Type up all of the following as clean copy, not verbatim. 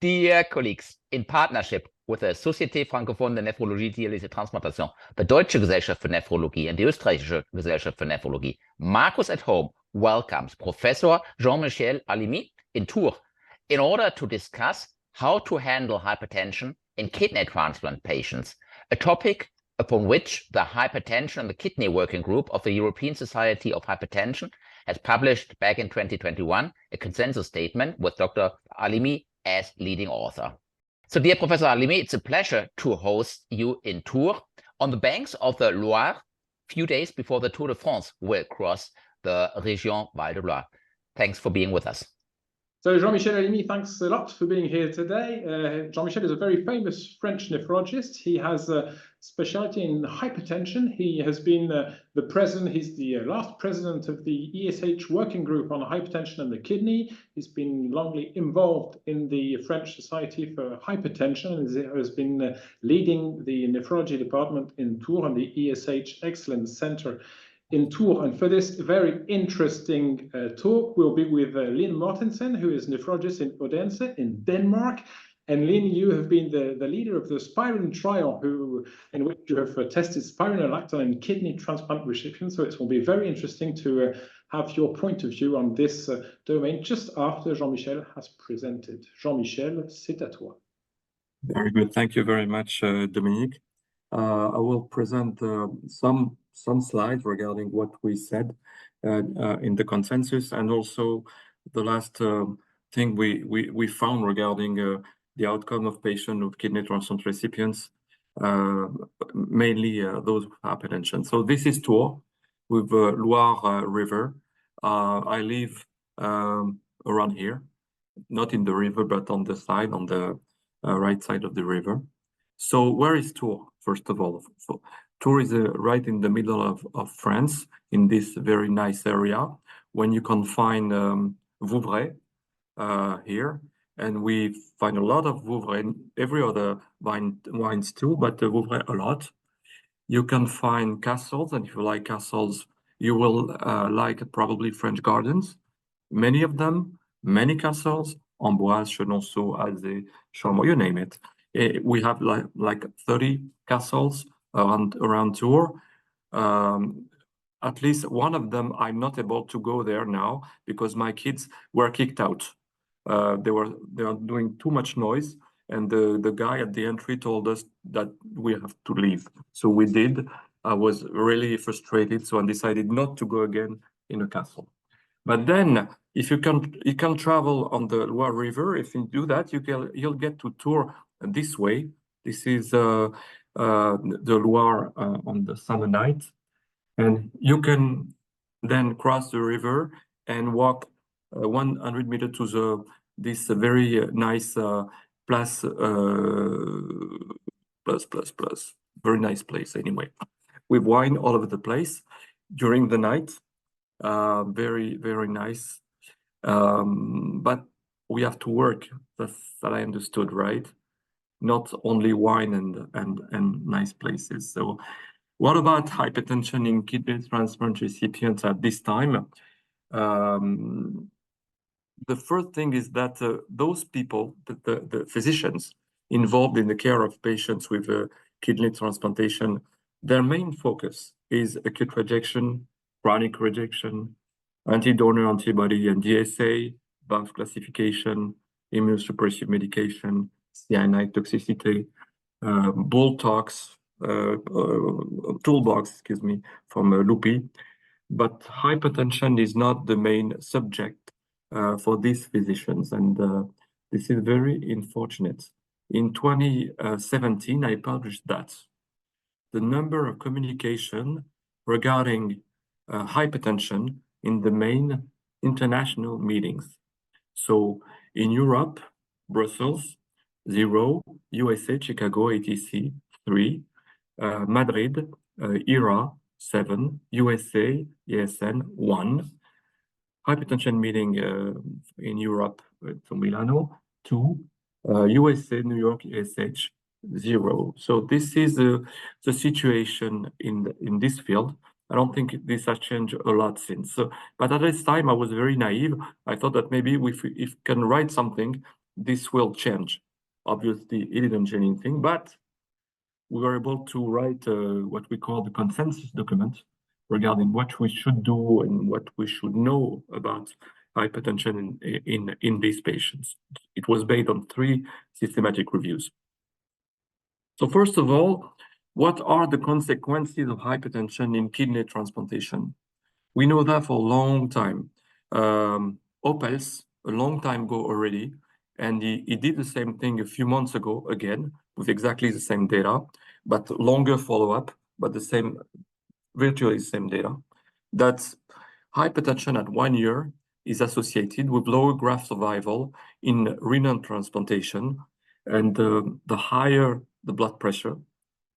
Dear colleagues, in partnership with the Société Francophone de Nephrologie Dialyse Transplantation, the Deutsche Gesellschaft für Nephrologie and the Österreichische Gesellschaft für Nephrologie, Marcus at Home welcomes Professor Jean-Michel Halimi in Tours in order to discuss how to handle hypertension in kidney transplant patients, a topic upon which the Hypertension and the Kidney Working Group of the European Society of Hypertension has published back in 2021 a consensus statement with Dr. Halimi as leading author. So dear Professor Halimi, it's a pleasure to host you in Tours on the banks of the Loire, few days before the Tour de France will cross the Région Val de Loire. Thanks for being with us. So Jean-Michel Halimi, thanks a lot for being here today. Jean-Michel is a very famous French nephrologist. He has a specialty in hypertension. He has been the president, he's the last president of the ESH working group on hypertension and the kidney. He's been longly involved in the French Society for Hypertension and has been leading the nephrology department in Tours and the ESH Excellence Center in Tours. And for this very interesting talk, we'll be with Aas Mortensen, who is nephrologist in Odense in Denmark. And Lynn, you have been the leader of the Spiron trial, in which you have tested spironolactone in kidney transplant recipients. So it will be very interesting to have your point of view on this domain just after Jean-Michel has presented. Jean-Michel, c'est à toi. Very good. Thank you very much, Dominique. I will present some slides regarding what we said in the consensus, and also the last thing we found regarding the outcome of patients with kidney transplant recipients, mainly those with hypertension. So this is Tours with Loire River. I live around here, not in the river, but on the side, on the right side of the river. So where is Tours, first of all? So, Tours is right in the middle of France, in this very nice area, when you can find Vouvray here, and we find a lot of Vouvray in every other wines too, but Vouvray a lot. You can find castles, and if you like castles, you will like probably French gardens, many of them, many castles, Amboise, Chenonceau, Alzey, Chaumont, you name it. We have like 30 castles around Tours. At least one of them, I'm not able to go there now because my kids were kicked out. They are doing too much noise, and the guy at the entry told us that we have to leave. So we did. I was really frustrated, so I decided not to go again in a castle. But then, if you can travel on the Loire River, if you do that, you'll get to Tours this way. This is the Loire on the summer night, and you can then cross the river and walk 100 meters to this very nice place, very nice place anyway, with wine all over the place during the night. Very, very nice. But we have to work. That's that I understood, right? Not only wine and nice places. So what about hypertension in kidney transplant recipients at this time? The first thing is that those people, the physicians involved in the care of patients with kidney transplantation, their main focus is acute rejection, chronic rejection, anti-donor antibody and DSA, BAF classification, immunosuppressive medication, cyanide toxicity, bull tox, toolbox, excuse me, from Lupi. But hypertension is not the main subject for these physicians, and this is very unfortunate. In 2017, I published that the number of communication regarding hypertension in the main international meetings. So in Europe, Brussels, 0, USA, Chicago, ATC, 3, Madrid, ERA, 7, USA, ESN, 1. Hypertension meeting in Europe, so Milano, 2, USA, New York, ESH, 0. So this is the situation in this field. I don't think this has changed a lot since. But at this time, I was very naive. I thought that maybe if we can write something this will change. Obviously, it didn't change anything, but we were able to write what we call the consensus document regarding what we should do and what we should know about hypertension in these patients. It was based on 3 systematic reviews. So first of all, what are the consequences of hypertension in kidney transplantation? We know that for a long time. Opels, a long time ago already, and he did the same thing a few months ago again with exactly the same data, but longer follow-up, but the same, virtually the same data. That hypertension at 1 year is associated with lower graft survival in renal transplantation, and the higher the blood pressure,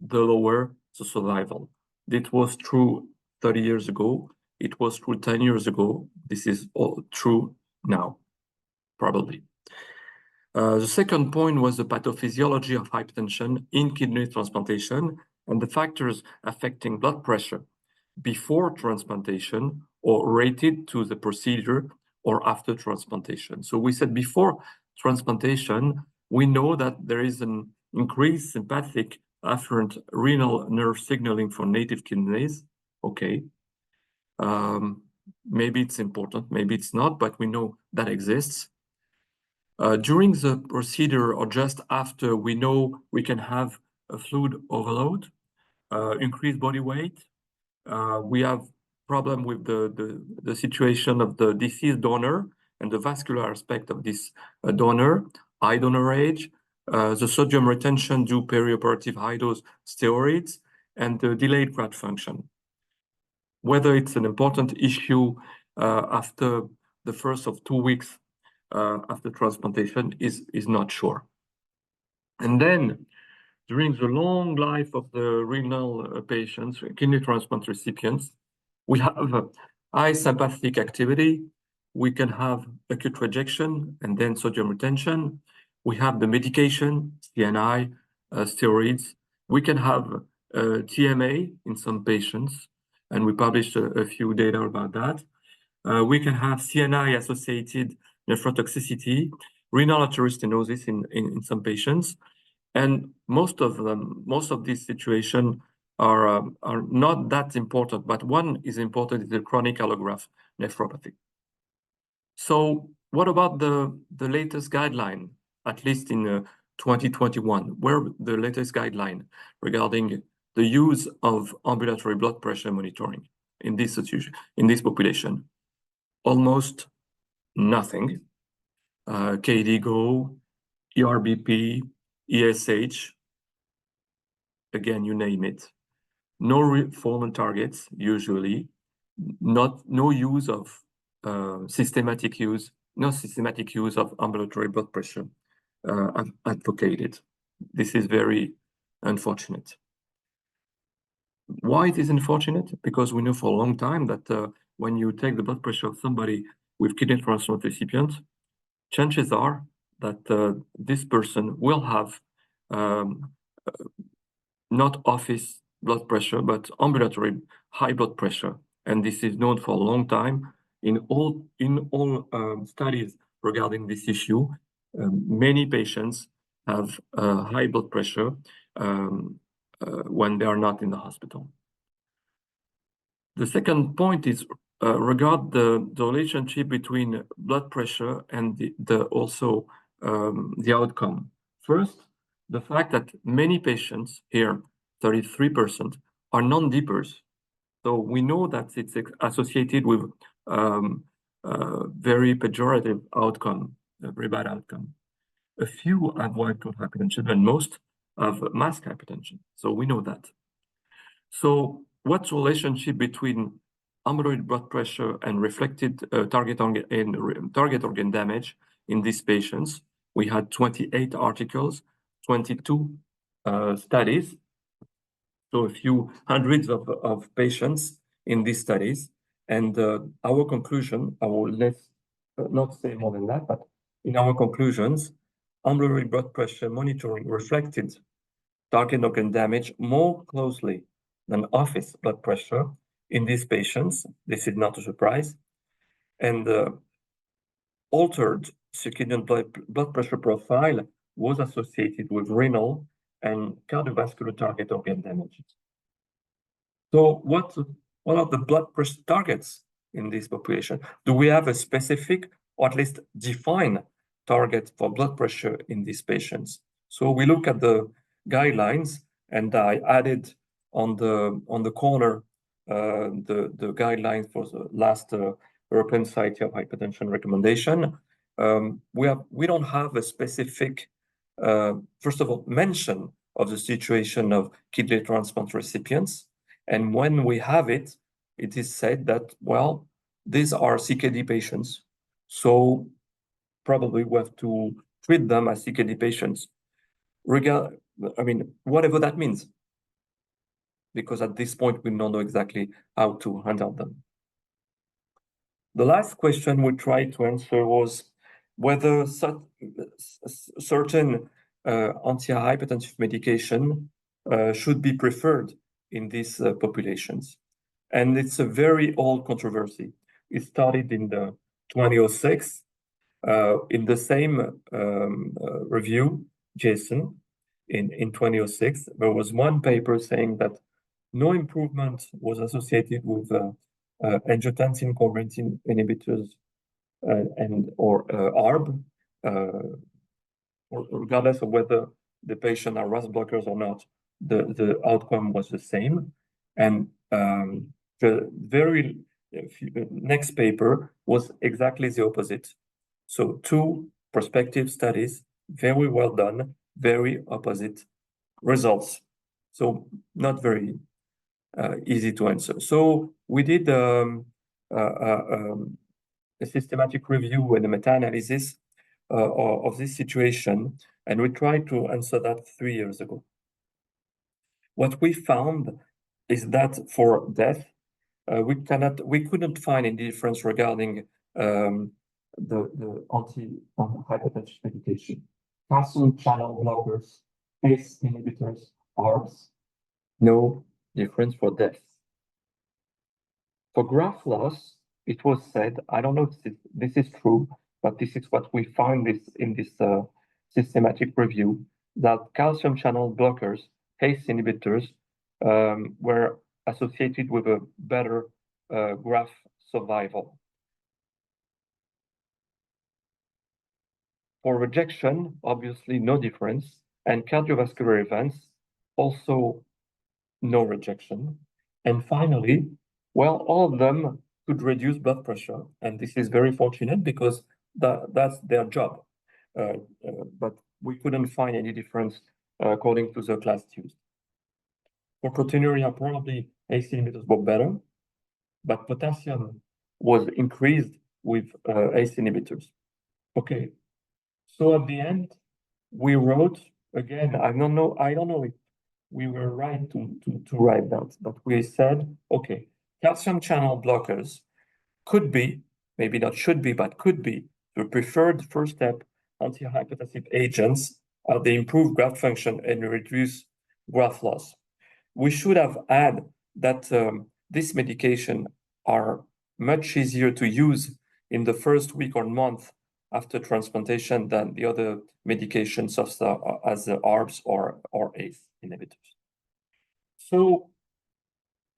the lower the survival. It was true 30 years ago. It was true 10 years ago. This is all true now, probably. The second point was the pathophysiology of hypertension in kidney transplantation and the factors affecting blood pressure before transplantation or related to the procedure or after transplantation. So we said before transplantation, we know that there is an increased sympathetic afferent renal nerve signaling for native kidneys. Okay. Maybe it's important, maybe it's not, but we know that exists. During the procedure or just after, we know we can have a fluid overload, increased body weight. We have problem with the situation of the deceased donor and the vascular aspect of this donor, high donor age, the sodium retention due perioperative high dose steroids, and the delayed graft function. Whether it's an important issue after the first of 2 weeks after transplantation is not sure. And then during the long life of the renal patients, kidney transplant recipients, we have high sympathetic activity. We can have acute rejection and then sodium retention. We have the medication, CNI, steroids. We can have TMA in some patients, and we published a few data about that. We can have CNI-associated nephrotoxicity, renal artery stenosis in some patients, and most of these situations are not that important, but one is important, is the chronic allograft nephropathy. So what about the latest guideline, at least in 2021? Where the latest guideline regarding the use of ambulatory blood pressure monitoring in this situation, in this population? Almost nothing. KDIGO, ERBP, ESH, again, you name it. No formal targets, usually. No use of systematic use of ambulatory blood pressure advocated. This is very unfortunate. Why it is unfortunate? Because we know for a long time that when you take the blood pressure of somebody with kidney transplant recipient, chances are that this person will have not office blood pressure, but ambulatory high blood pressure. And this is known for a long time. In all studies regarding this issue, many patients have high blood pressure when they are not in the hospital. The second point is regard the relationship between blood pressure and the outcome. First, the fact that many patients here, 33%, are non-dippers. So we know that it's associated with very pejorative outcome, a very bad outcome. A few have white coat hypertension and most have masked hypertension. So we know that. So what's the relationship between ambulatory blood pressure and reflected target organ damage in these patients? We had 28 articles, 22 studies, so a few hundreds of patients in these studies. And our conclusion, I will not say more than that, but in our conclusions, ambulatory blood pressure monitoring reflected target organ damage more closely than office blood pressure in these patients. This is not a surprise. And altered circadian blood pressure profile was associated with renal and cardiovascular target organ damages. So what are the blood pressure targets in this population? Do we have a specific or at least defined target for blood pressure in these patients? So we look at the guidelines, and I added on the corner the guidelines for the last European Society of Hypertension recommendation. We don't have a specific, first of all, mention of the situation of kidney transplant recipients. And when we have it, it is said that, well, these are CKD patients, so probably we have to treat them as CKD patients, whatever that means, because at this point, we don't know exactly how to handle them. The last question we tried to answer was whether certain antihypertensive medication should be preferred in these populations. And it's a very old controversy. It started in the 2006 in the same review, Jason, in 2006. There was one paper saying that no improvement was associated with angiotensin-converting inhibitors or ARB, regardless of whether the patient are RAS blockers or not. The outcome was the same. And the very next paper was exactly the opposite. So two prospective studies, very well done, very opposite results. So not very easy to answer. So we did a systematic review and a meta-analysis of this situation, and we tried to answer that 3 years ago. What we found is that for death, we couldn't find any difference regarding the anti-hypertension medication. Calcium channel blockers, ACE inhibitors, ARBs, no difference for death. For graft loss, it was said, I don't know if this is true, but this is what we found in this systematic review, that calcium channel blockers, ACE inhibitors, were associated with a better graft survival. For rejection, obviously no difference, and cardiovascular events, also no rejection. And finally, well, all of them could reduce blood pressure, and this is very fortunate because that's their job. But we couldn't find any difference according to the class used. For proteinuria, probably ACE inhibitors were better, but potassium was increased with ACE inhibitors. Okay, so at the end, we wrote, again, I don't know if we were right to write that, but we said, okay, calcium channel blockers could be, maybe not should be, but could be the preferred first step antihypertensive agents. They improve graft function and reduce graft loss. We should have added that this medication are much easier to use in the first week or month after transplantation than the other medications as the ARBs or ACE inhibitors. So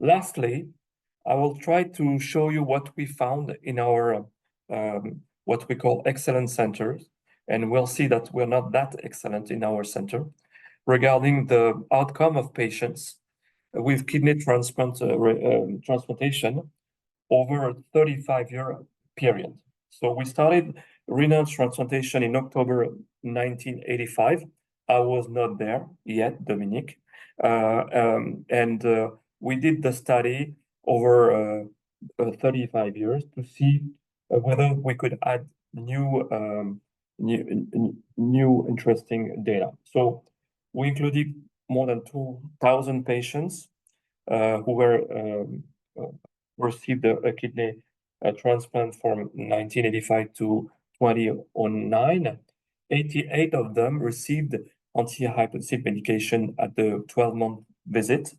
lastly, I will try to show you what we found in our what we call excellent centers, and we'll see that we're not that excellent in our center regarding the outcome of patients with kidney transplantation over a 35-year period. So we started renal transplantation in October 1985. I was not there yet, Dominique. We did the study over 35 years to see whether we could add new interesting data. So we included more than 2,000 patients who were received a kidney transplant from 1985 to 2009. 88 of them received antihypertensive medication at the 12-month visit.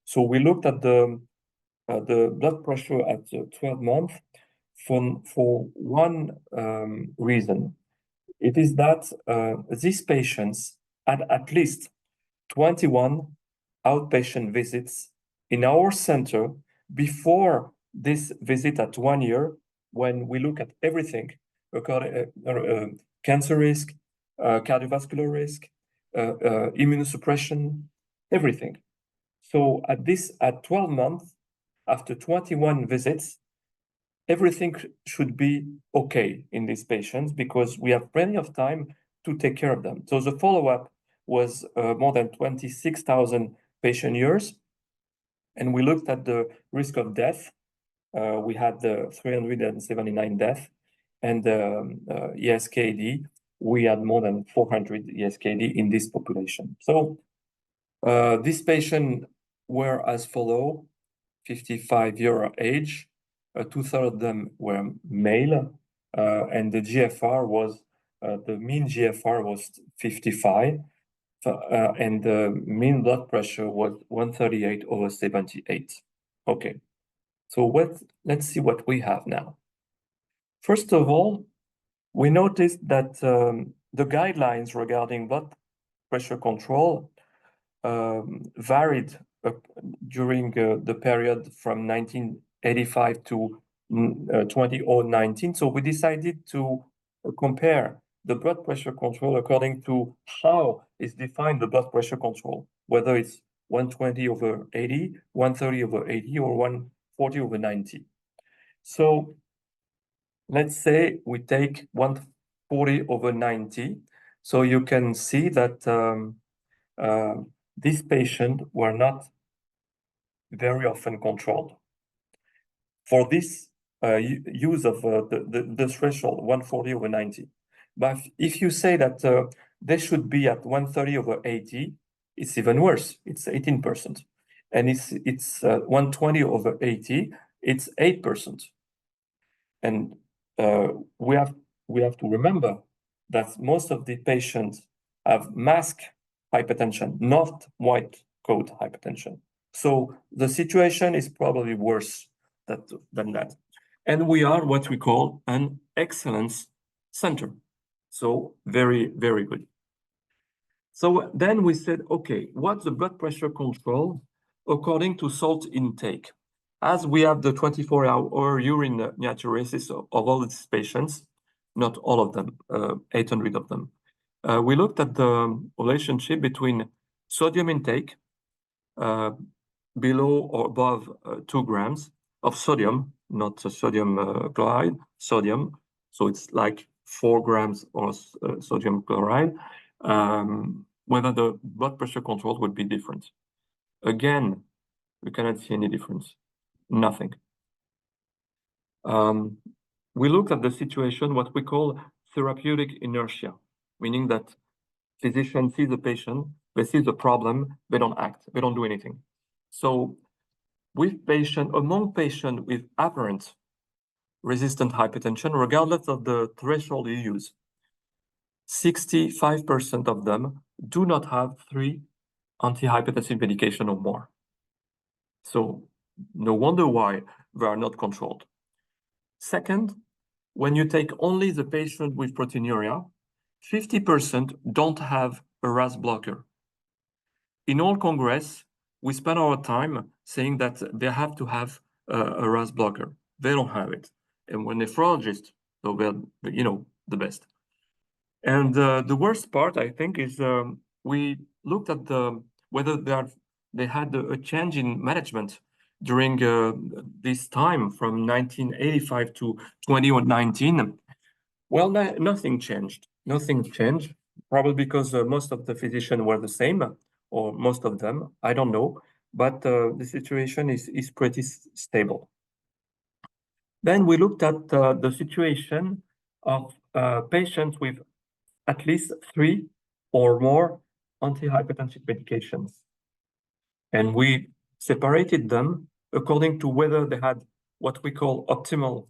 So we looked at the blood pressure at 12 months for one reason. it is that these patients had at least 21 outpatient visits in our center before this visit at 1 year, when we look at everything, cancer risk, cardiovascular risk, immunosuppression, everything. So at 12 months, after 21 visits, everything should be okay in these patients because we have plenty of time to take care of them. So the follow-up was more than 26,000 patient years. And we looked at the risk of death. We had 379 deaths. And ESKD, we had more than 400 ESKD in this population. So these patients were as follow: 55-year age, 2/3 of them were male, and the GFR was, the mean GFR was 55, and the mean blood pressure was 138/78. Okay, so let's see what we have now. First of all, we noticed that the guidelines regarding blood pressure control varied during the period from 1985 to 2019. So we decided to compare the blood pressure control according to how is defined the blood pressure control, whether it's 120/80, 130/80, or 140/90. So let's say we take 140/90. So you can see that these patients were not very often controlled. For this use of the threshold 140/90. But if you say that they should be at 130/80, it's even worse. It's 18%. And it's 120/80, it's 8%. And we have to remember that most of the patients have masked hypertension, not white coat hypertension. So the situation is probably worse than that. And we are what we call an excellence center. So very, very good. So then we said, okay, what's the blood pressure control according to salt intake? As we have the 24-hour urine natriuresis of all these patients, not all of them, 800 of them, we looked at the relationship between sodium intake below or above 2 grams of sodium, not sodium chloride, sodium. So it's like 4 grams of sodium chloride, whether the blood pressure control would be different. Again, we cannot see any difference, nothing. We looked at the situation, what we call therapeutic inertia, meaning that physicians see the patient, they see the problem, they don't act, they don't do anything. So among patients with apparent resistant hypertension, regardless of the threshold you use, 65% of them do not have 3 antihypertensive medication or more. So no wonder why they are not controlled. Second, when you take only the patient with proteinuria, 50% don't have a RAS blocker. In all Congress, we spend our time saying that they have to have a RAS blocker. They don't have it. And when nephrologists, so they're, the best. And the worst part, I think, is we looked at whether they had a change in management during this time from 1985 to 2019. Well, nothing changed. Nothing changed, probably because most of the physicians were the same, or most of them, I don't know. But the situation is pretty stable. Then we looked at the situation of patients with at least 3 or more antihypertensive medications. And we separated them according to whether they had what we call optimal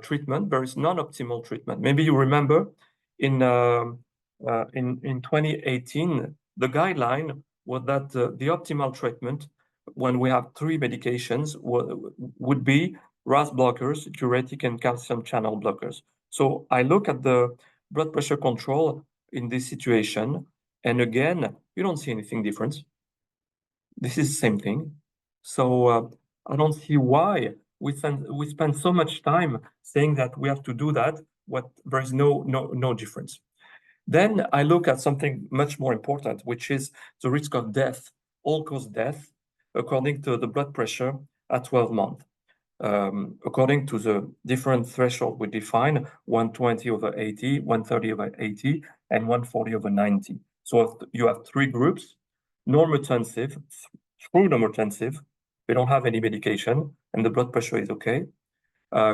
treatment versus non-optimal treatment. Maybe you remember in 2018, the guideline was that the optimal treatment when we have 3 medications would be RAS blockers, diuretic, and calcium channel blockers. So I look at the blood pressure control in this situation. And again, you don't see anything different. This is the same thing. So I don't see why we spend so much time saying that we have to do that, there is no difference. Then I look at something much more important, which is the risk of death, all-cause death, according to the blood pressure at 12 months. According to the different threshold we define, 120/80, 130/80, and 140/90. So you have three groups: normotensive, true normotensive, they don't have any medication, and the blood pressure is okay.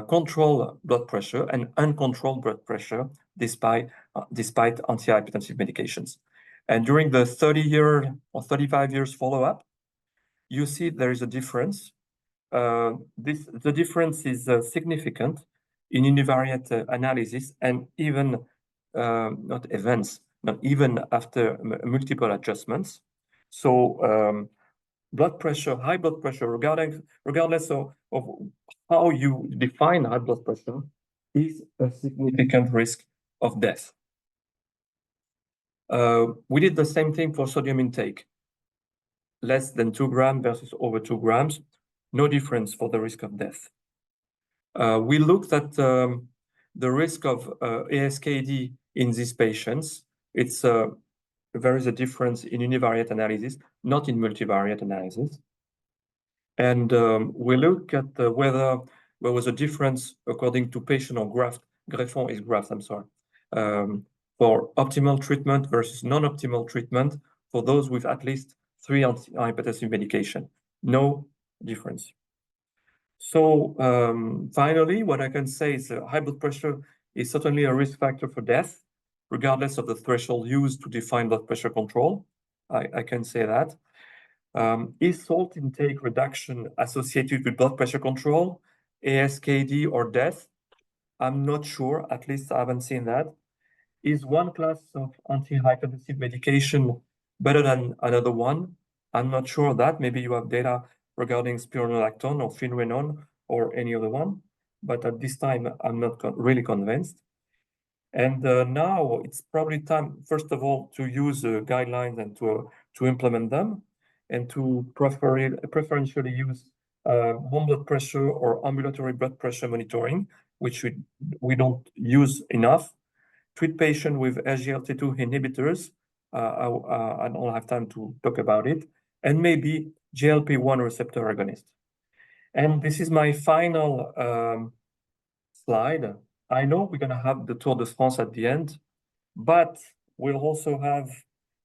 Controlled blood pressure and uncontrolled blood pressure despite antihypertensive medications. And during the 30-year or 35 years follow-up, you see there is a difference. The difference is significant in univariate analysis, and even not even after multiple adjustments. So blood pressure, high blood pressure, regardless of how you define high blood pressure, is a significant risk of death. We did the same thing for sodium intake. Less than 2 grams versus over 2 grams, no difference for the risk of death. We looked at the risk of ASKD in these patients. There is a difference in univariate analysis, not in multivariate analysis. And we look at whether there was a difference according to patient or graft. Greffon is graft, I'm sorry. For optimal treatment versus non-optimal treatment for those with at least 3 antihypertensive medication. No difference. So finally, what I can say is high blood pressure is certainly a risk factor for death, regardless of the threshold used to define blood pressure control. I can say that. Is salt intake reduction associated with blood pressure control, ASKD, or death? I'm not sure, at least I haven't seen that. Is one class of antihypertensive medication better than another one? I'm not sure of that. Maybe you have data regarding spironolactone or finerenone or any other one, but at this time, I'm not really convinced. And now it's probably time, first of all, to use guidelines and to implement them, and to preferentially use home blood pressure or ambulatory blood pressure monitoring, which we don't use enough. Treat patients with SGLT2 inhibitors. I don't have time to talk about it. And maybe GLP-1 receptor agonist. And this is my final slide. I know we're going to have the Tour de France at the end, but we'll also have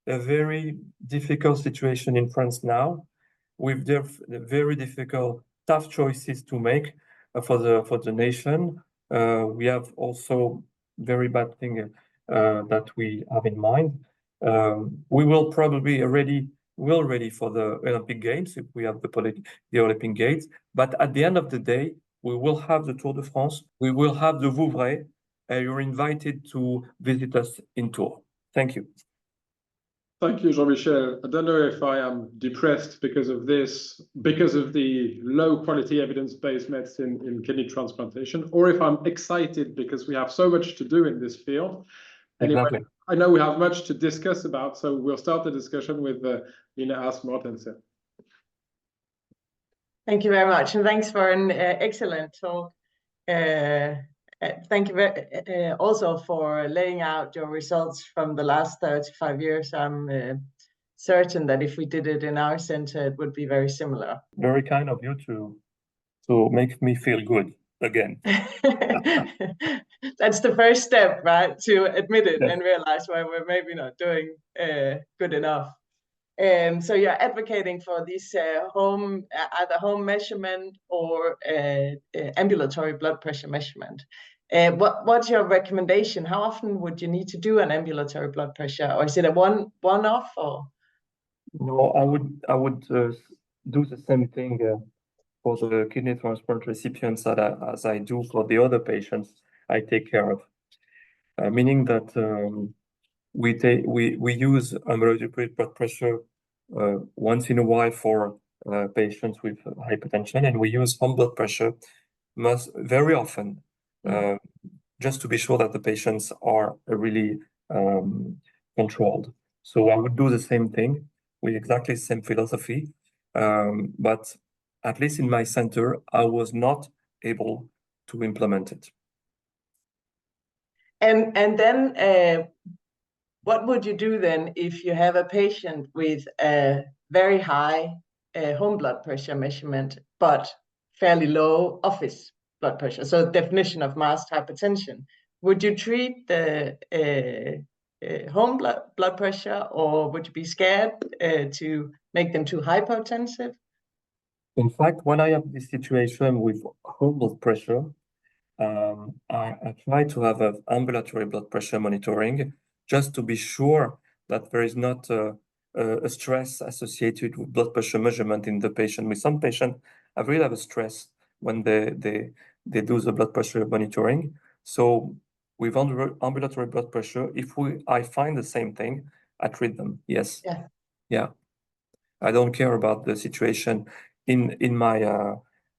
a very difficult situation in France now, with the very difficult, tough choices to make for the nation. We have also very bad thing that we have in mind. We will probably ready for the Olympic Games if we have the Olympic Games. But at the end of the day, we will have the Tour de France. We will have the Vouvray. You're invited to visit us in Tours. Thank you. Thank you, Jean-Michel. I don't know if I am depressed because of this, because of the low quality evidence-based medicine in kidney transplantation, or if I'm excited because we have so much to do in this field. Anyway, exactly. I know we have much to discuss about, so we'll start the discussion with Aas Mortensen. Thank you very much, and thanks for an excellent talk. Thank you also for laying out your results from the last 35 years. I'm certain that if we did it in our center, it would be very similar. Very kind of you to make me feel good again. That's the first step, right? To admit it and realize why we're maybe not doing good enough. So you're advocating for this either home measurement or ambulatory blood pressure measurement. What's your recommendation? How often would you need to do an ambulatory blood pressure, or is it a one-off? Or no, I would do the same thing for the kidney transplant recipients as I do for the other patients I take care of, meaning that we use ambulatory blood pressure once in a while for patients with hypertension, and we use home blood pressure very often. just to be sure that the patients are really controlled. So I would do the same thing with exactly the same philosophy, but at least in my center, I was not able to implement it. And then what would you do then if you have a patient with a very high home blood pressure measurement, but fairly low office blood pressure? So definition of masked hypertension. Would you treat the home blood pressure, or would you be scared to make them too hypotensive? In fact, when I have this situation with home blood pressure, I try to have an ambulatory blood pressure monitoring just to be sure that there is not a stress associated with blood pressure measurement in the patient. With some patients, I really have a stress when they do the blood pressure monitoring. So with ambulatory blood pressure, if I find the same thing, I treat them. Yes. Yeah. Yeah. I don't care about the situation in my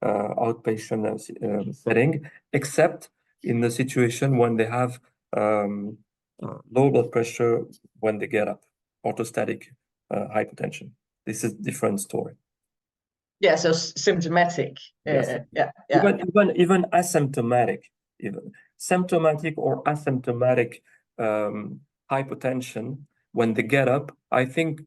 outpatient setting, except in the situation when they have low blood pressure when they get up, orthostatic hypotension. This is a different story. Yeah, so symptomatic. Yes. Yeah. Even asymptomatic, even symptomatic or asymptomatic hypotension, when they get up, I think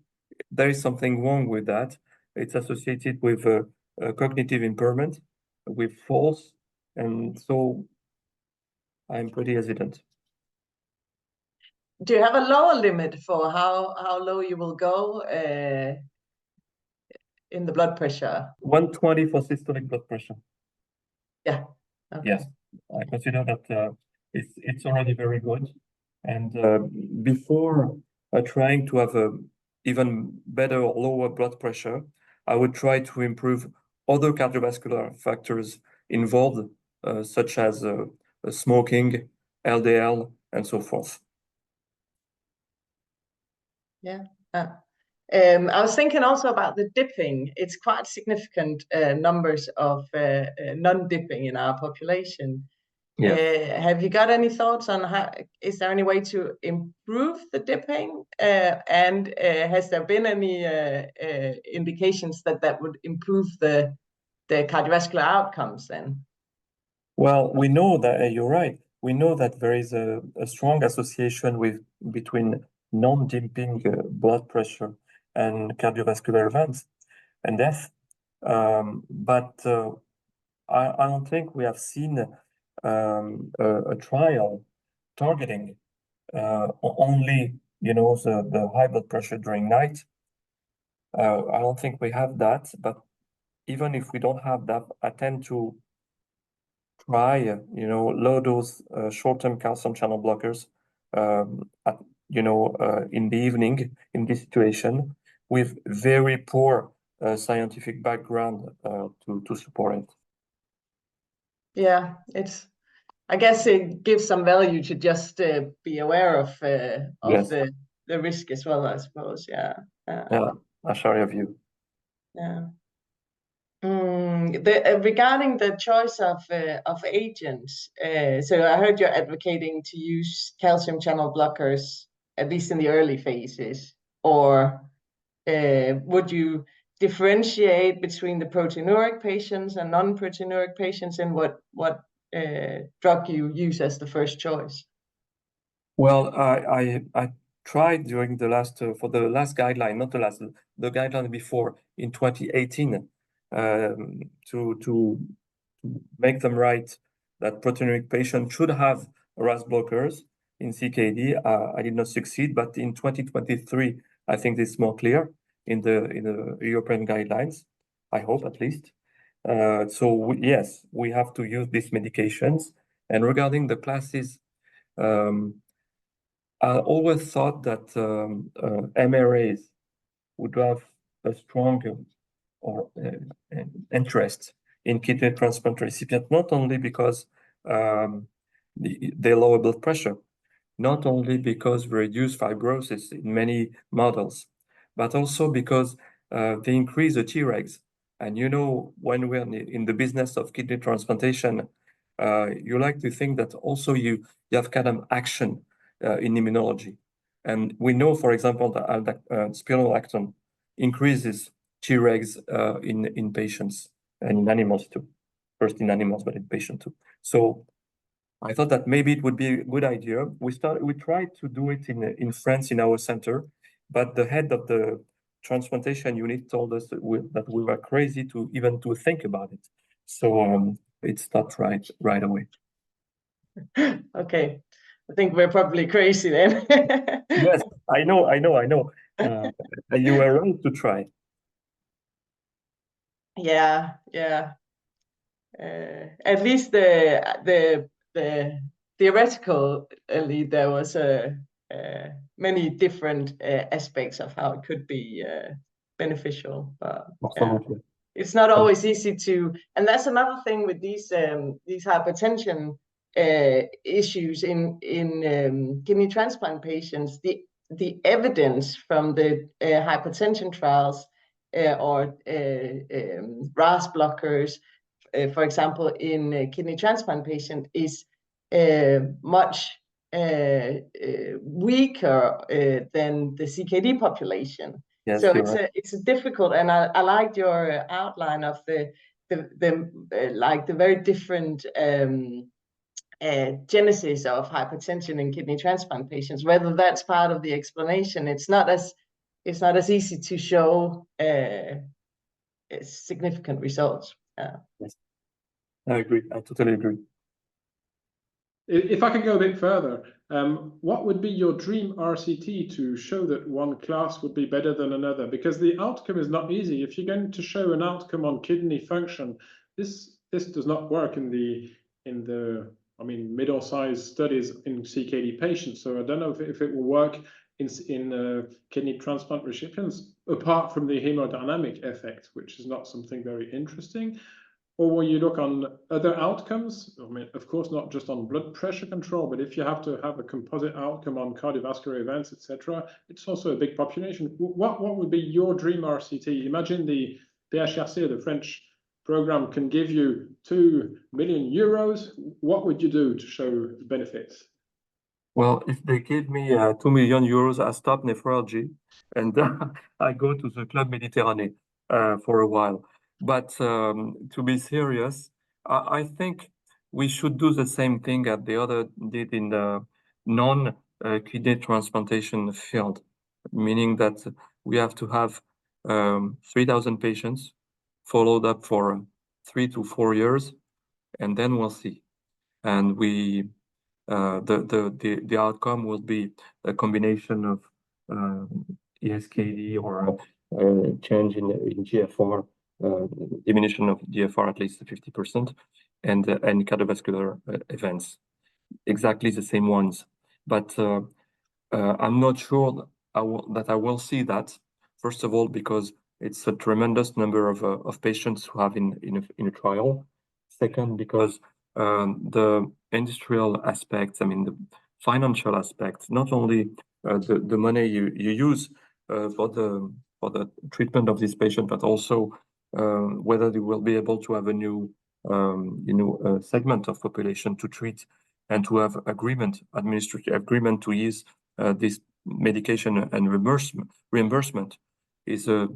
there is something wrong with that. It's associated with a cognitive impairment, with falls, and so I'm pretty hesitant. Do you have a lower limit for how low you will go in the blood pressure? 120 for systolic blood pressure. Yeah. Okay. Yes, I consider that it's already very good. And before trying to have a even better or lower blood pressure, I would try to improve other cardiovascular factors involved, such as smoking, LDL, and so forth. Yeah. I was thinking also about the dipping. It's quite significant numbers of non-dipping in our population. Yeah. Have you got any thoughts on is there any way to improve the dipping? And has there been any indications that would improve the cardiovascular outcomes then? Well, we know that you're right. We know that there is a strong association between non-dipping blood pressure and cardiovascular events and death. But I don't think we have seen a trial targeting only, the high blood pressure during night. I don't think we have that. But even if we don't have that, I tend to try, low dose short-term calcium channel blockers, in the evening in this situation with very poor scientific background to support it. Yeah, I guess it gives some value to just be aware of Yes. the risk as well, I suppose. Yeah. Yeah, I share your view. Yeah. Regarding the choice of agents, so I heard you're advocating to use calcium channel blockers at least in the early phases, or would you differentiate between the proteinuric patients and non-proteinuric patients, and what drug you use as the first choice? Well, I tried during the last for the last guideline, not the guideline before in 2018, to make them right that proteinuric patients should have RAS blockers in CKD. I did not succeed, but in 2023, I think it's more clear in the European guidelines. I hope at least. So yes, we have to use these medications. And regarding the classes, I always thought that MRAs would have a strong interest in kidney transplant recipient, not only because they lower blood pressure, not only because they reduce fibrosis in many models, but also because they increase the Tregs. And when we're in the business of kidney transplantation, you like to think that also you have kind of action in immunology. And we know, for example, that spironolactone increases Tregs in patients and in animals too. First in animals, but in patients too. So I thought that maybe it would be a good idea. We tried to do it in France in our center, but the head of the transplantation unit told us that we were crazy to even think about it. So it stopped right away. Okay, I think we're probably crazy then. Yes, I know. You were right to try. Yeah. At least the theoretically there was many different aspects of how it could be beneficial, but Absolutely. it's not always easy to. And that's another thing with these hypertension issues in kidney transplant patients. The evidence from the hypertension trials or RAS blockers, for example, in kidney transplant patient is much weaker than the CKD population. Yes, so right. it's a difficult, and I liked your outline of the like the very different genesis of hypertension in kidney transplant patients. Whether that's part of the explanation, it's not as easy to show significant results. Yes, I agree. I totally agree. If I can go a bit further, what would be your dream RCT to show that one class would be better than another? Because the outcome is not easy. If you're going to show an outcome on kidney function, this does not work in the middle-sized studies in CKD patients. So I don't know if it will work in kidney transplant recipients, apart from the hemodynamic effect, which is not something very interesting. Or will you look on other outcomes? I mean, of course, not just on blood pressure control, but if you have to have a composite outcome on cardiovascular events, etc., it's also a big population. What would be your dream RCT? Imagine the PHRC, the French program, can give you 2 million euros. What would you do to show benefits? Well, if they give me 2 million euros, I stop nephrology and I go to the Club Méditerranée for a while. But to be serious, I think we should do the same thing that the other did in the non-kidney transplantation field, meaning that we have to have 3,000 patients followed up for 3 to 4 years, and then we'll see. And the outcome will be a combination of ESKD or change in GFR, diminution of GFR at least 50%, and cardiovascular events, exactly the same ones. But I'm not sure that I will see that. First of all, because it's a tremendous number of patients who have in a trial. Second, because the industrial aspects, I mean the financial aspects, not only the money you use for the treatment of this patient, but also whether you will be able to have a new segment of population to treat and to have administrative agreement to use this medication and reimbursement is a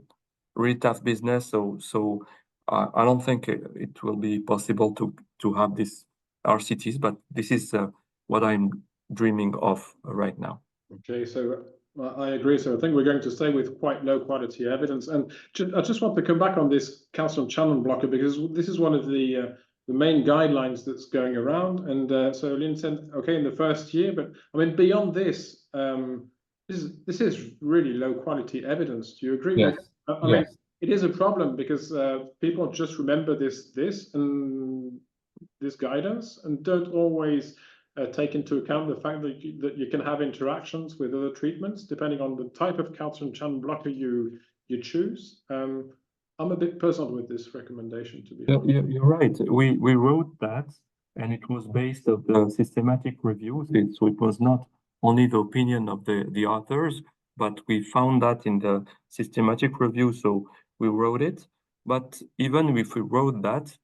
really tough business. So I don't think it will be possible to have these RCTs, but this is what I'm dreaming of right now. Okay, so I agree. So I think we're going to stay with quite low quality evidence. And I just want to come back on this calcium channel blocker, because this is one of the main guidelines that's going around. And so Lynn said, okay, in the first year, but I mean, beyond this, this is really low quality evidence. Do you agree? Yes. I mean, it is a problem because people just remember this guidance and don't always take into account the fact that you can have interactions with other treatments depending on the type of calcium channel blocker you choose. I'm a bit puzzled with this recommendation, to be honest. You're right. We wrote that, and it was based on the systematic reviews. So it was not only the opinion of the authors, but we found that in the systematic review. So we wrote it. But even if we wrote that,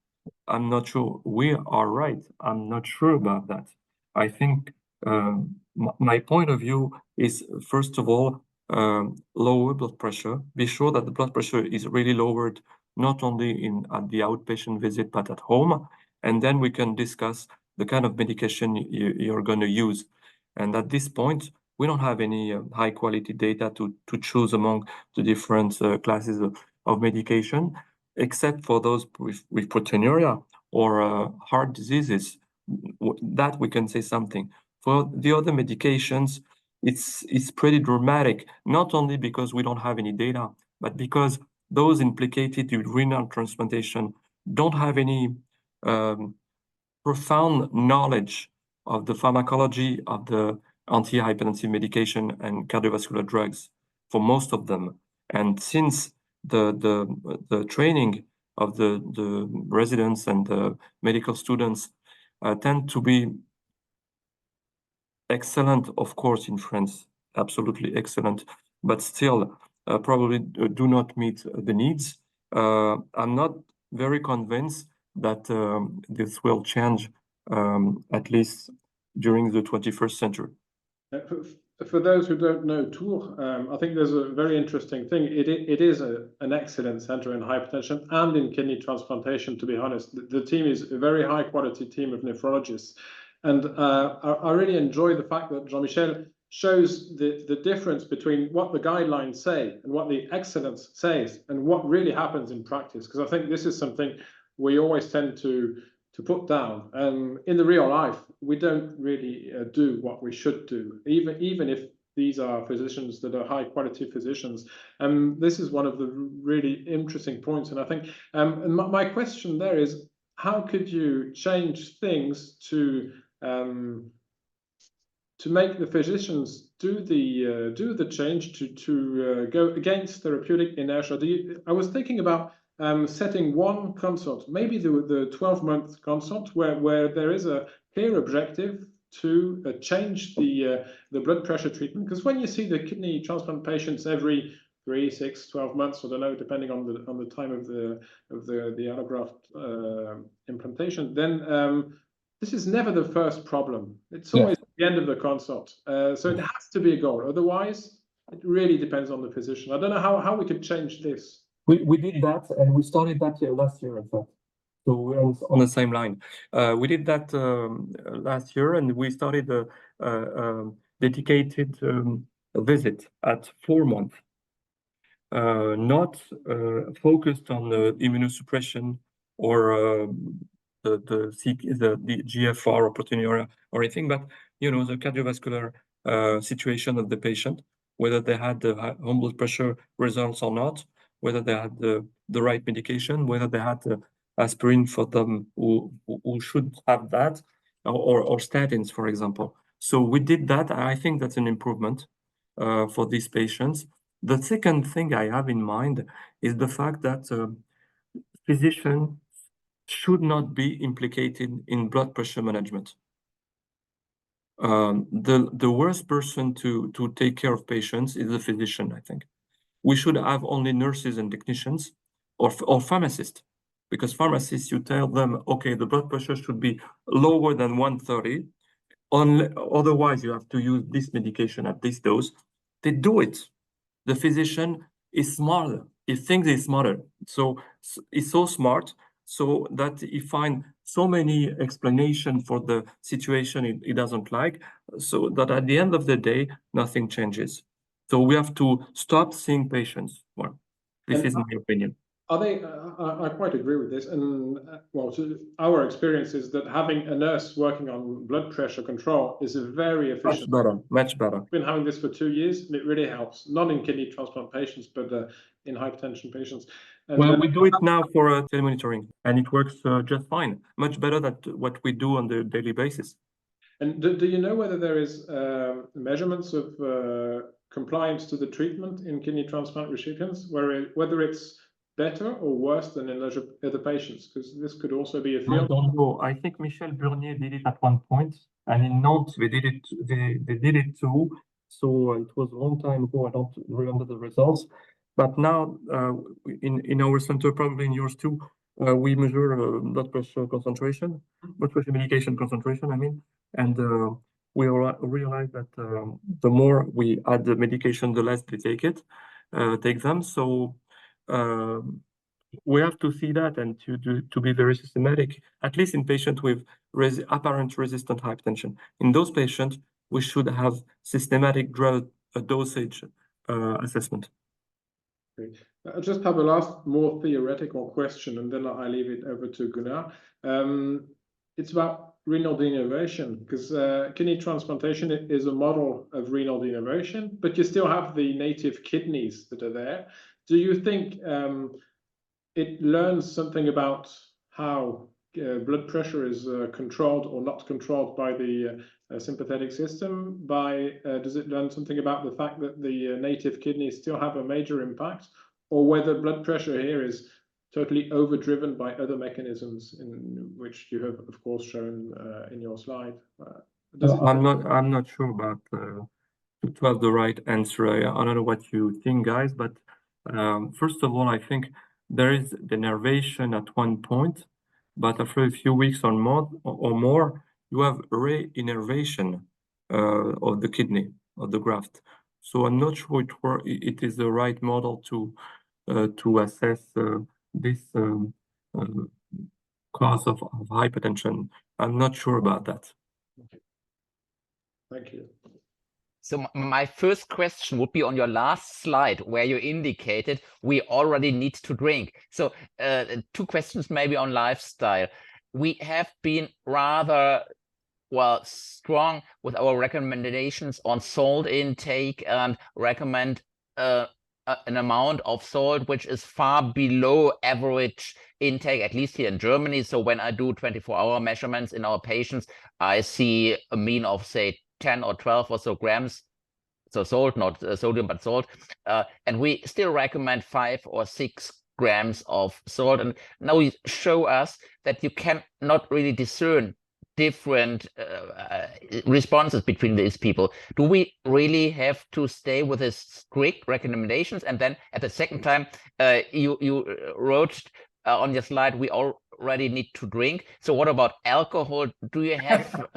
I'm not sure. We are right. I'm not sure about that. I think my point of view is, first of all, lower blood pressure. Be sure that the blood pressure is really lowered, not only at the outpatient visit, but at home. And then we can discuss the kind of medication you're going to use. And at this point, we don't have any high quality data to choose among the different classes of medication, except for those with proteinuria or heart diseases. That we can say something. For the other medications, it's pretty dramatic, not only because we don't have any data, but because those implicated with renal transplantation don't have any profound knowledge of the pharmacology of the antihypertensive medication and cardiovascular drugs for most of them. And since the training of the residents and the medical students tend to be excellent, of course, in France, absolutely excellent, but still probably do not meet the needs. I'm not very convinced that this will change, at least during the 21st century. For those who don't know Tours, I think there's a very interesting thing. It is an excellent center in hypertension and in kidney transplantation, to be honest. The team is a very high quality team of nephrologists. And I really enjoy the fact that Jean-Michel shows the difference between what the guidelines say and what the excellence says and what really happens in practice. Because I think this is something we always tend to put down. In the real life, we don't really do what we should do, even if these are physicians that are high quality physicians. This is one of the really interesting points. And I think and my question there is, how could you change things to make the physicians do the change to go against therapeutic inertia? I was thinking about setting one consult, maybe the 12-month consult, where there is a clear objective to change the blood pressure treatment. Because when you see the kidney transplant patients every 3, 6, 12 months, I don't know, depending on the time of the allograft implantation, then this is never the first problem. It's always the end of the consult. So it has to be a goal. Otherwise, it really depends on the physician. I don't know how we could change this. We did that, and we started that last year, in fact. So we're on the same line. We did that last year, and we started a dedicated visit at 4 months, not focused on the immunosuppression or the GFR or proteinuria or anything, but the cardiovascular situation of the patient, whether they had the home blood pressure results or not, whether they had the right medication, whether they had aspirin for them who should have that, or statins, for example. So we did that. I think that's an improvement for these patients. The second thing I have in mind is the fact that physicians should not be implicated in blood pressure management. The worst person to take care of patients is the physician, I think. We should have only nurses and technicians or pharmacists, because pharmacists, you tell them, okay, the blood pressure should be lower than 130. Otherwise, you have to use this medication at this dose. They do it. The physician is smarter. He thinks he's smarter. So he's so smart so that he finds so many explanations for the situation he doesn't like, so that at the end of the day, nothing changes. So we have to stop seeing patients. Well, this is my opinion. I quite agree with this. And our experience is that having a nurse working on blood pressure control is a very efficient. Much better. I've been having this for 2 years, and it really helps. Not in kidney transplant patients, but in hypertension patients. And well, we do it now for telemonitoring, and it works just fine. Much better than what we do on the daily basis. And do you know whether there is measurements of compliance to the treatment in kidney transplant recipients, whether it's better or worse than in other patients? Because this could also be a field. I don't know. I think Michel Burnier did it at one point, and in Nantes they did it. They did it too. So it was a long time ago. I don't remember the results. But now in our center, probably in yours too, We measure blood pressure concentration, blood pressure medication concentration, I mean, and we realize that the more we add the medication, the less they take them. So we have to see that and to be very systematic, at least in patients with apparent resistant hypertension. In those patients, we should have systematic drug dosage assessment. Great. I'll just have a last more theoretical question, and then I leave it over to Gunnar. It's about renal denervation, because kidney transplantation is a model of renal denervation, but you still have the native kidneys that are there. Do you think it learns something about how blood pressure is controlled or not controlled by the sympathetic system? Does it learn something about the fact that the native kidneys still have a major impact, or whether blood pressure here is totally overdriven by other mechanisms, in which you have, of course, shown in your slide? I'm not sure about to have the right answer. I don't know what you think, guys, but first of all, I think there is denervation at one point, but after a few weeks or more, you have re-innervation of the kidney, of the graft. So I'm not sure it is the right model to assess this cause of hypertension. I'm not sure about that. Okay. Thank you. So my first question would be on your last slide, where you indicated we already need to drink. So two questions maybe on lifestyle. We have been rather, well, strong with our recommendations on salt intake and recommend an amount of salt which is far below average intake, at least here in Germany. So when I do 24-hour measurements in our patients, I see a mean of, say, 10 or 12 or so grams. So salt, not sodium, but salt. And we still recommend 5 or 6 grams of salt. And now you show us that you cannot really discern different responses between these people. Do we really have to stay with these strict recommendations? And then at the second time, you wrote on your slide, we already need to drink. So what about alcohol? Do you have,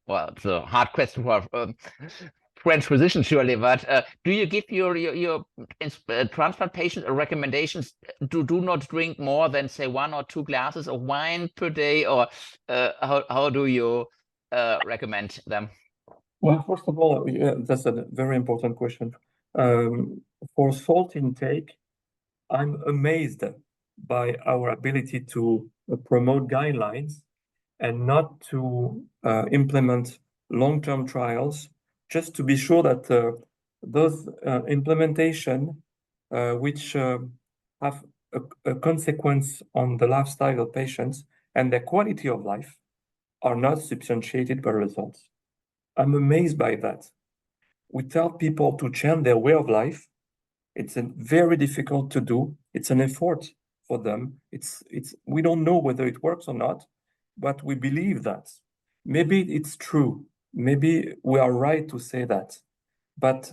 well, it's a hard question for French physicians, surely, but do you give your transplant patients recommendations to do not drink more than, say, 1 or 2 glasses of wine per day, or how do you recommend them? Well, first of all, that's a very important question. For salt intake, I'm amazed by our ability to promote guidelines and not to implement long-term trials, just to be sure that those implementation which have a consequence on the lifestyle of patients and their quality of life are not substantiated by results. I'm amazed by that. We tell people to change their way of life. It's very difficult to do. It's an effort for them. We don't know whether it works or not, but we believe that. Maybe it's true. Maybe we are right to say that. But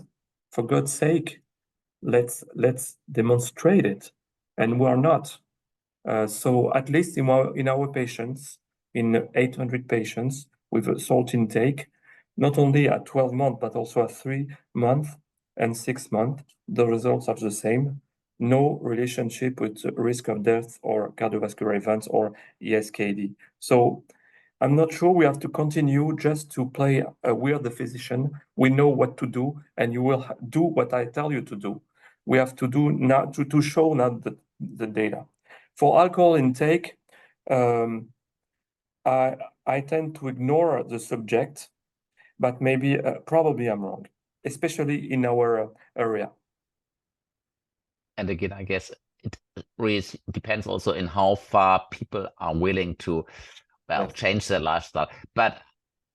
for God's sake, let's demonstrate it. And we are not. So at least in our patients, in 800 patients with a salt intake, not only at 12 months, but also at 3 months and 6 months, the results are the same. No relationship with risk of death or cardiovascular events or ESKD. So I'm not sure we have to continue just to play we are the physician. We know what to do, and you will do what I tell you to do. We have to do now to show now the data. For alcohol intake, I tend to ignore the subject, but maybe probably I'm wrong, especially in our area. And again, I guess it really depends also in how far people are willing to, well, change their lifestyle. But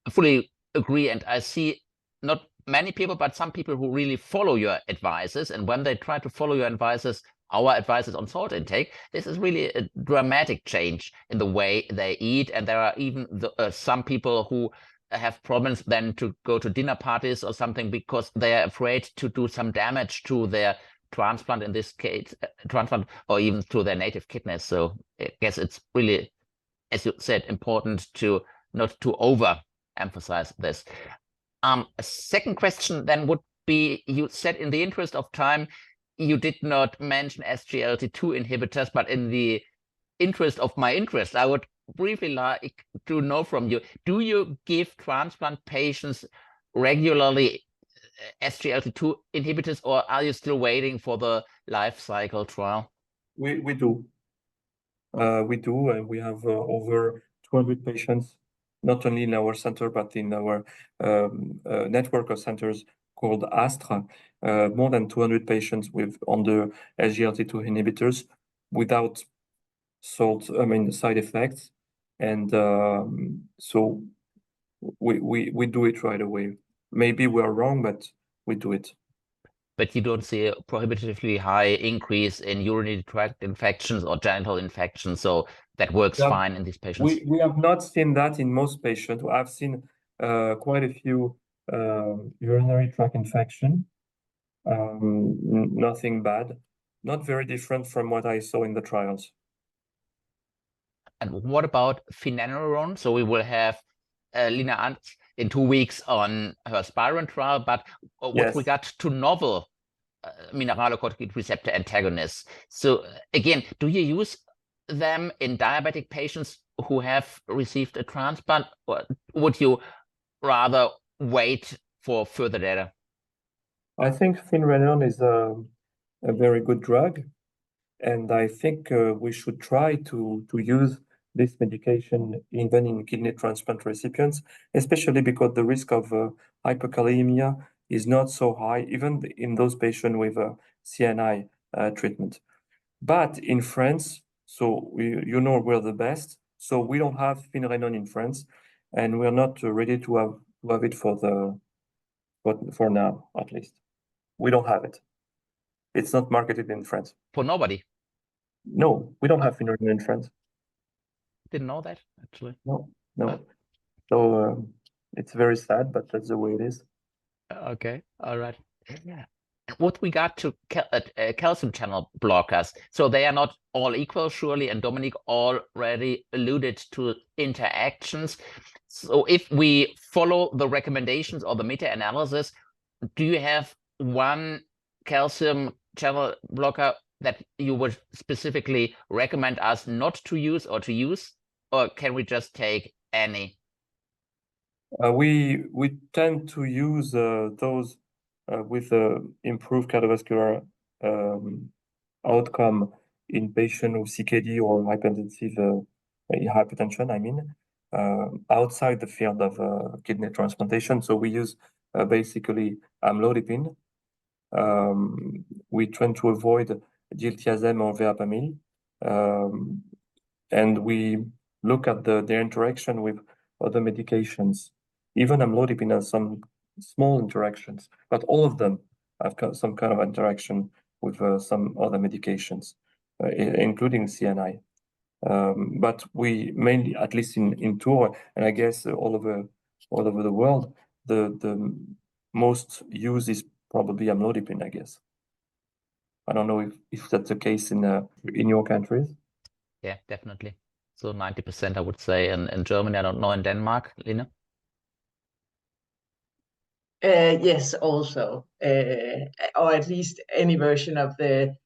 I fully agree, and I see not many people, but some people who really follow your advices. And when they try to follow your advices, our advices on salt intake, this is really a dramatic change in the way they eat. And there are even some people who have problems then to go to dinner parties or something because they are afraid to do some damage to their transplant, in this case, transplant or even to their native kidneys. So I guess it's really, as you said, important to not to overemphasize this. A second question then would be, you said in the interest of time, you did not mention SGLT2 inhibitors, but in the interest of my interest, I would briefly like to know from you, do you give transplant patients regularly SGLT2 inhibitors, or are you still waiting for the life cycle trial? We do. We do, and we have over 200 patients, not only in our center, but in our network of centers called Astra, more than 200 patients on the SGLT2 inhibitors without side effects. And so we do it right away. Maybe we are wrong, but we do it. But you don't see a prohibitively high increase in urinary tract infections or genital infections, so that works fine in these patients? We have not seen that in most patients. I've seen quite a few urinary tract infection, nothing bad, not very different from what I saw in the trials. And what about finerenone? So we will have Lina in 2 weeks on her Spiron trial, but with regard to novel mineralocorticoid receptor antagonists. So again, do you use them in diabetic patients who have received a transplant, or would you rather wait for further data? I think finerenone is a very good drug, and I think we should try to use this medication even in kidney transplant recipients, especially because the risk of hyperkalemia is not so high, even in those patients with CNI treatment. But in France, so we're the best, so we don't have finerenone in France, and we're not ready to have it for now, at least. We don't have it. It's not marketed in France. For nobody? No, we don't have finerenone in France. Didn't know that, actually. No. So it's very sad, but that's the way it is. Okay, all right. With regard to calcium channel blockers, so they are not all equal, surely, and Dominique already alluded to interactions. So if we follow the recommendations or the meta-analysis, do you have one calcium channel blocker that you would specifically recommend us not to use, or can we just take any? We tend to use those with improved cardiovascular outcome in patients with CKD or hypertensive hypertension, I mean, outside the field of kidney transplantation. So we use basically amlodipine. We tend to avoid diltiazem or verapamil, and we look at their interaction with other medications. Even amlodipine has some small interactions, but all of them have got some kind of interaction with some other medications, including CNI. But we mainly, at least in Tours, and I guess all over the world, the most used is probably amlodipine, I guess. I don't know if that's the case in your countries. Yeah, definitely. So 90%, I would say, in Germany. I don't know in Denmark, Lina. Yes, also, or at least any version of the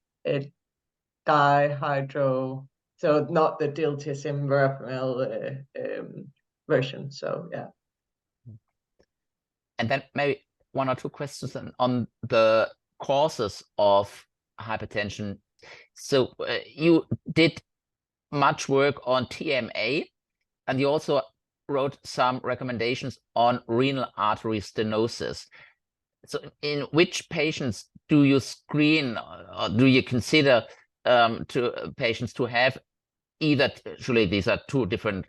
dihydro, so not the diltiazem verapamil version. So yeah. And then maybe 1 or 2 questions on the causes of hypertension. So you did much work on TMA, and you also wrote some recommendations on renal artery stenosis. So in which patients do you screen, or do you consider patients to have either, surely these are 2 different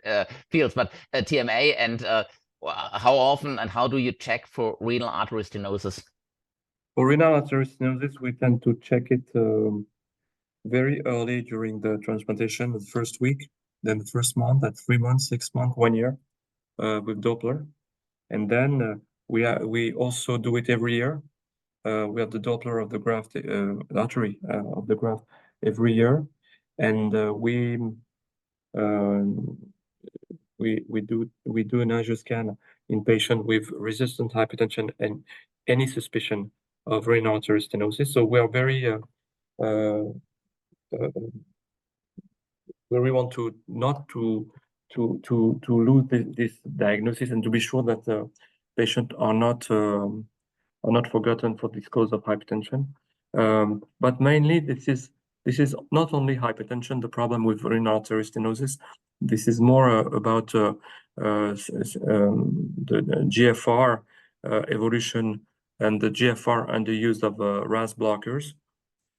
fields, but TMA, and how often and how do you check for renal artery stenosis? For renal artery stenosis, we tend to check it very early during the transplantation, the first week, then the first month, at 3 months, 6 months, 1 year, with Doppler. And then we also do it every year. we have the Doppler of the graft, artery of the graft every year, and we do an angioscan in patient with resistant hypertension and any suspicion of renal artery stenosis. So we are very we want to not to lose this diagnosis, and to be sure that patients are not forgotten for this cause of hypertension. But mainly this is not only hypertension, the problem with renal artery stenosis. This is more about the GFR evolution and the GFR and the use of RAS blockers.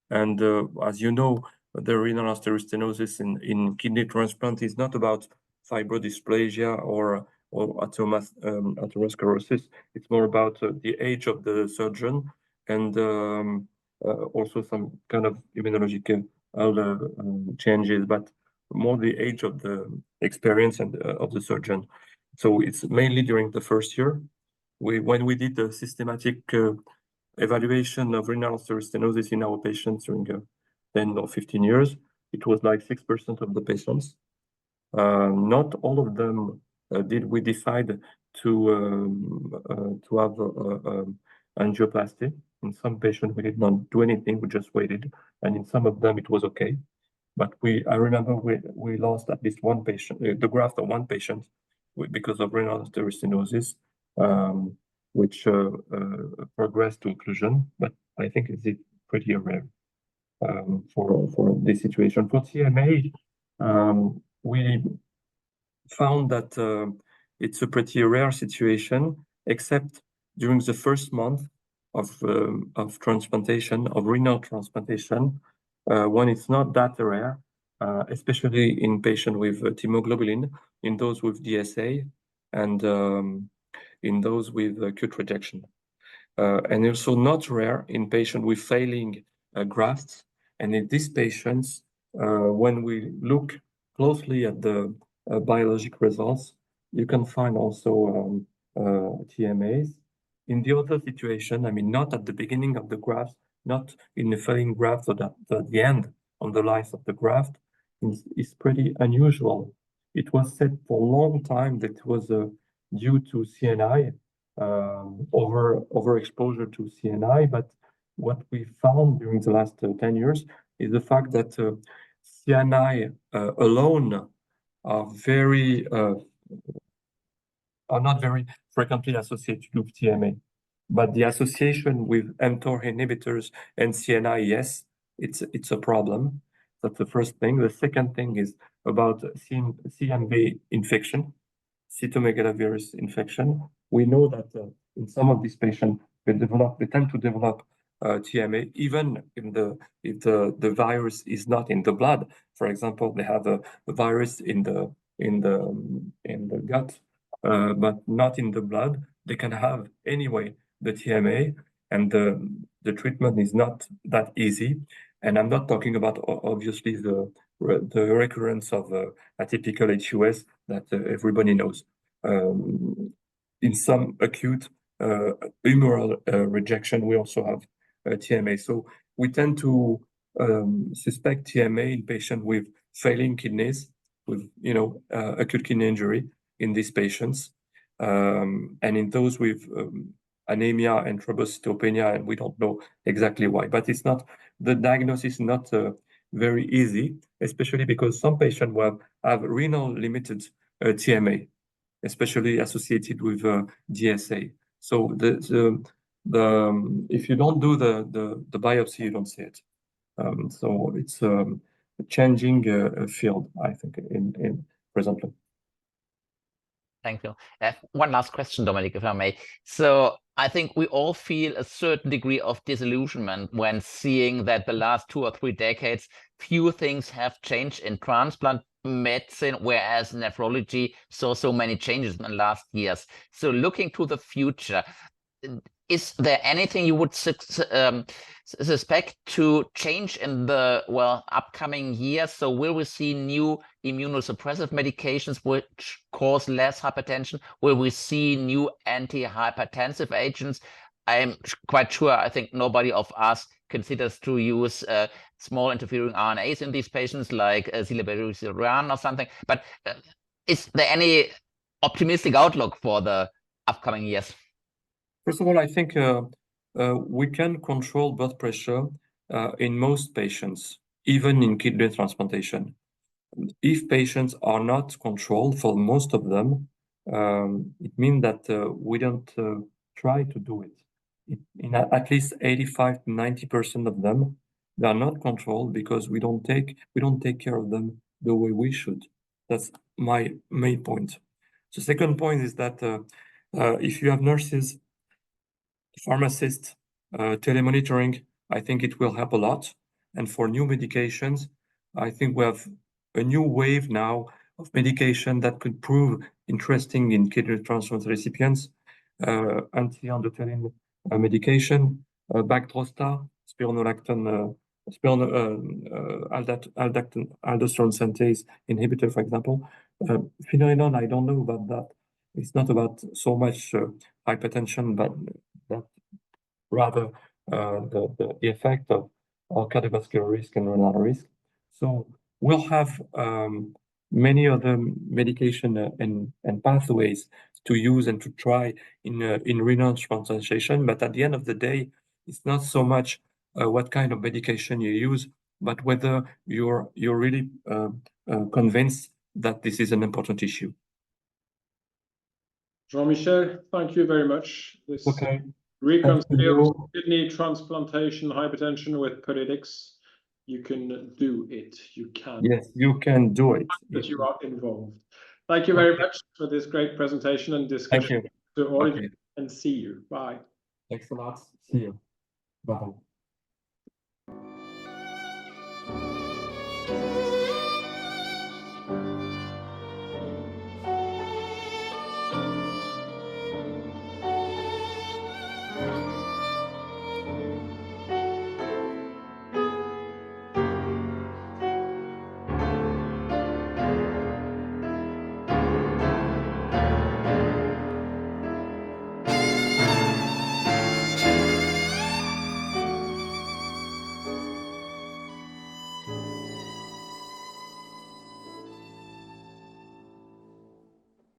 And as you know, the renal artery stenosis in kidney transplant is not about fibrodysplasia or atherosclerosis. It's more about the age of the surgeon and also some kind of immunological changes, but more the age of the experience and of the surgeon. So it's mainly during the first year. When we did the systematic evaluation of renal artery stenosis in our patients during 10 or 15 years, it was like 6% of the patients. Not all of them did we decide to have angioplasty. In some patients, we did not do anything, we just waited. And in some of them, it was okay. But I remember we lost at least one patient, the graft of one patient because of renal artery stenosis, which progressed to occlusion. But I think it's pretty rare for this situation. For TMA, we found that it's a pretty rare situation, except during the first month of transplantation, of renal transplantation, when it's not that rare, especially in patients with thymoglobulin, in those with DSA, and in those with acute rejection. And also not rare in patients with failing grafts. And in these patients, when we look closely at the biologic results, you can find also TMAs. In the other situation, I mean, not at the beginning of the graft, not in the failing graft, or at the end of the life of the graft, is pretty unusual. It was said for a long time that it was due to CNI, overexposure to CNI, but what we found during the last 10 years is the fact that CNI alone are not very frequently associated with TMA, but the association with mTOR inhibitors and CNI, yes, it's a problem. That's the first thing. The second thing is about CMV infection, cytomegalovirus infection. We know that in some of these patients, they tend to develop TMA, even if the virus is not in the blood. For example, they have a virus in the gut, but not in the blood. They can have anyway the TMA, and the treatment is not that easy. And I'm not talking about obviously the recurrence of atypical HUS that everybody knows. In some acute humoral rejection, we also have TMA. So we tend to suspect TMA in patients with failing kidneys, with acute kidney injury in these patients, and in those with anemia and thrombocytopenia, and we don't know exactly why. But it's not, the diagnosis is not very easy, especially because some patients have renal limited TMA, especially associated with DSA. So if you don't do the biopsy, you don't see it. So it's a changing field, I think, in presently. Thank you. I have one last question, Dominique, if I may. So I think we all feel a certain degree of disillusionment when seeing that the last 2 or 3 decades, few things have changed in transplant medicine, whereas nephrology saw so many changes in the last years. So looking to the future, is there anything you would suspect to change in the upcoming years? So will we see new immunosuppressive medications which cause less hypertension? Will we see new antihypertensive agents? I'm quite sure, I think nobody of us considers to use small interfering RNAs in these patients, like Siliberius or something. But is there any optimistic outlook for the upcoming years? First of all, I think we can control blood pressure in most patients, even in kidney transplantation. If patients are not controlled, for most of them, it means that we don't try to do it. In at least 85 to 90% of them, they are not controlled because we don't take care of them the way we should. That's my main point. The second point is that if you have nurses, pharmacists, telemonitoring, I think it will help a lot. And for new medications, I think we have a new wave now of medication that could prove interesting in kidney transplant recipients. Anti-endothelin medication, Bactrosta, spironolactone, aldosterone synthase inhibitor, for example. Finerenone, I don't know about that. It's not about so much hypertension, but rather the effect of cardiovascular risk and renal risk. So we'll have many other medication and pathways to use and to try in renal transplantation. But at the end of the day, it's not so much what kind of medication you use, but whether you're really convinced that this is an important issue. Jean-Michel, thank you very much. This reconciliation kidney transplantation, hypertension with pathophysiology. You can do it. You can. Yes, you can do it. That you are involved. Thank you very much for this great presentation and discussion. Thank you. To all of you, and see you. Bye. Thanks a lot. See you. Bye.